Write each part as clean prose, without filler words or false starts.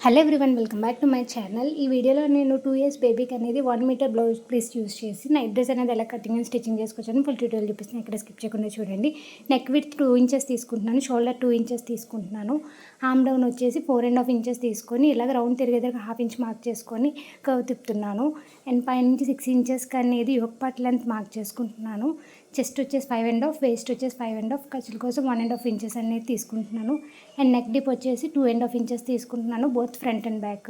Hello everyone, welcome back to my channel. ఈ వీడియోలో నేను 2 ఇయర్స్ బేబీకి అనేది 1 మీటర్ బ్లౌజ్ పీస్ యూస్ చేసి నైట్ డ్రెస్ అనేది ఎలా కటింగ్ అండ్ స్టిచ్చింగ్ చేసుకొచ్చాను ఫుల్ ట్యూటోరియల్ చూపిస్తాను. ఇక్కడ స్కిప్ చేయకుండా చూడండి. నెక్ విడ్త్ 2 ఇంచెస్ తీసుకుంటున్నాను, షోల్డర్ 2 ఇంచెస్ తీసుకుంటున్నాను, ఆర్మ్ డౌన్ వచ్చేసి 4.5 ఇంచెస్ తీసుకొని ఇలాగ రౌండ్ తిరిగేదాకా 1/2 ఇంచ్ మార్క్ చేసుకొని కర్వ్ తిప్పుతున్నాను. అండ్ పైనుంచి 6 ఇంచెస్కి అనేది యోక్ పార్ట్ లెంత్ మార్క్ చేసుకుంటున్నాను. చెస్ట్ వచ్చేసి 5.5, వేస్ట్ వచ్చేసి 5.5, ఖర్చుల కోసం 1.5 ఇంచెస్ అనేది తీసుకుంటున్నాను. అండ్ నెక్ డిప్ వచ్చేసి 2.5 ఇంచెస్ తీసుకుంటున్నాను, బోత్ ఫ్రంట్ అండ్ బ్యాక్.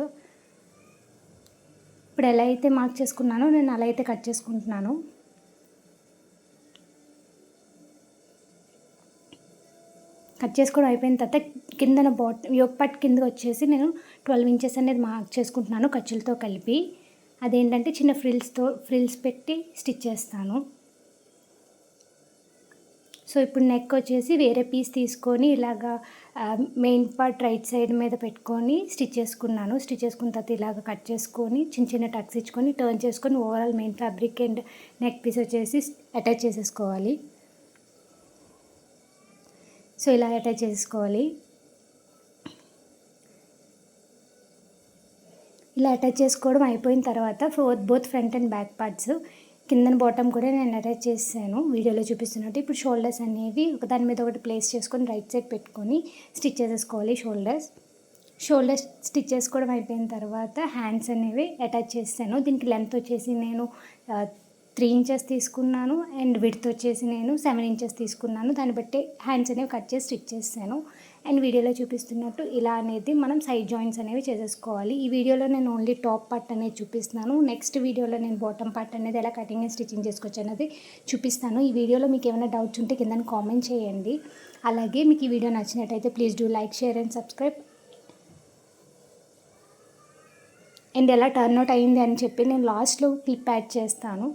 ఇప్పుడు ఎలా అయితే మార్క్ చేసుకున్నానో నేను అలా అయితే కట్ చేసుకుంటున్నాను. కట్ చేసుకోవడం అయిపోయిన తర్వాత కిందన యోక్ పార్ట్ కింద వచ్చేసి నేను 12 ఇంచెస్ అనేది మార్క్ చేసుకుంటున్నాను ఖర్చులతో కలిపి. అదేంటంటే చిన్న ఫ్రిల్స్ పెట్టి స్టిచ్ చేస్తాను. సో ఇప్పుడు నెక్ వచ్చేసి వేరే పీస్ తీసుకొని ఇలాగా మెయిన్ పార్ట్ రైట్ సైడ్ మీద పెట్టుకొని స్టిచ్ చేసుకున్నాను. స్టిచ్ చేసుకున్న తర్వాత ఇలాగ కట్ చేసుకొని చిన్న చిన్న టక్స్ ఇచ్చుకొని టర్న్ చేసుకొని overall main fabric and neck piece వచ్చేసి అటాచ్ చేసేసుకోవాలి. సో ఇలా అటాచ్ చేసుకోవాలి. ఇలా అటాచ్ చేసుకోవడం అయిపోయిన తర్వాత both front and back parts కిందన బాటమ్ కూడా నేను అటాచ్ చేశాను వీడియోలో చూపిస్తున్నట్టు. ఇప్పుడు షోల్డర్స్ అనేవి ఒకదాని మీద ఒకటి ప్లేస్ చేసుకొని రైట్ సైడ్ పెట్టుకొని స్టిచ్ చేసేసుకోవాలి. షోల్డర్స్ స్టిచ్ చేసుకోవడం అయిపోయిన తర్వాత హ్యాండ్స్ అనేవి అటాచ్ చేశాను. దీనికి లెంత్ వచ్చేసి నేను 3 ఇంచెస్ తీసుకున్నాను అండ్ విడ్త్ వచ్చేసి నేను 7 ఇంచెస్ తీసుకున్నాను. దాన్ని బట్టి హ్యాండ్స్ అనేవి కట్ చేసి స్టిచ్ చేశాను. అండ్ వీడియోలో చూపిస్తున్నట్టు ఇలా అనేది మనం సైడ్ జాయింట్స్ అనేవి చేసేసుకోవాలి. ఈ వీడియోలో నేను ఓన్లీ టాప్ పార్ట్ అనేది చూపిస్తున్నాను. నెక్స్ట్ వీడియోలో నేను బాటమ్ పార్ట్ అనేది ఎలా కటింగ్ అండ్ స్టిచ్చింగ్ చేసుకోవచ్చు అనేది చూపిస్తాను. ఈ వీడియోలో మీకు ఏమైనా డౌట్స్ ఉంటే కింద కామెంట్ చేయండి. అలాగే మీకు ఈ వీడియో నచ్చినట్టయితే please do like, share and subscribe. And ఎలా టర్న్ అవుట్ అయ్యింది అని చెప్పి నేను లాస్ట్లో క్లిప్ యాడ్ చేస్తాను.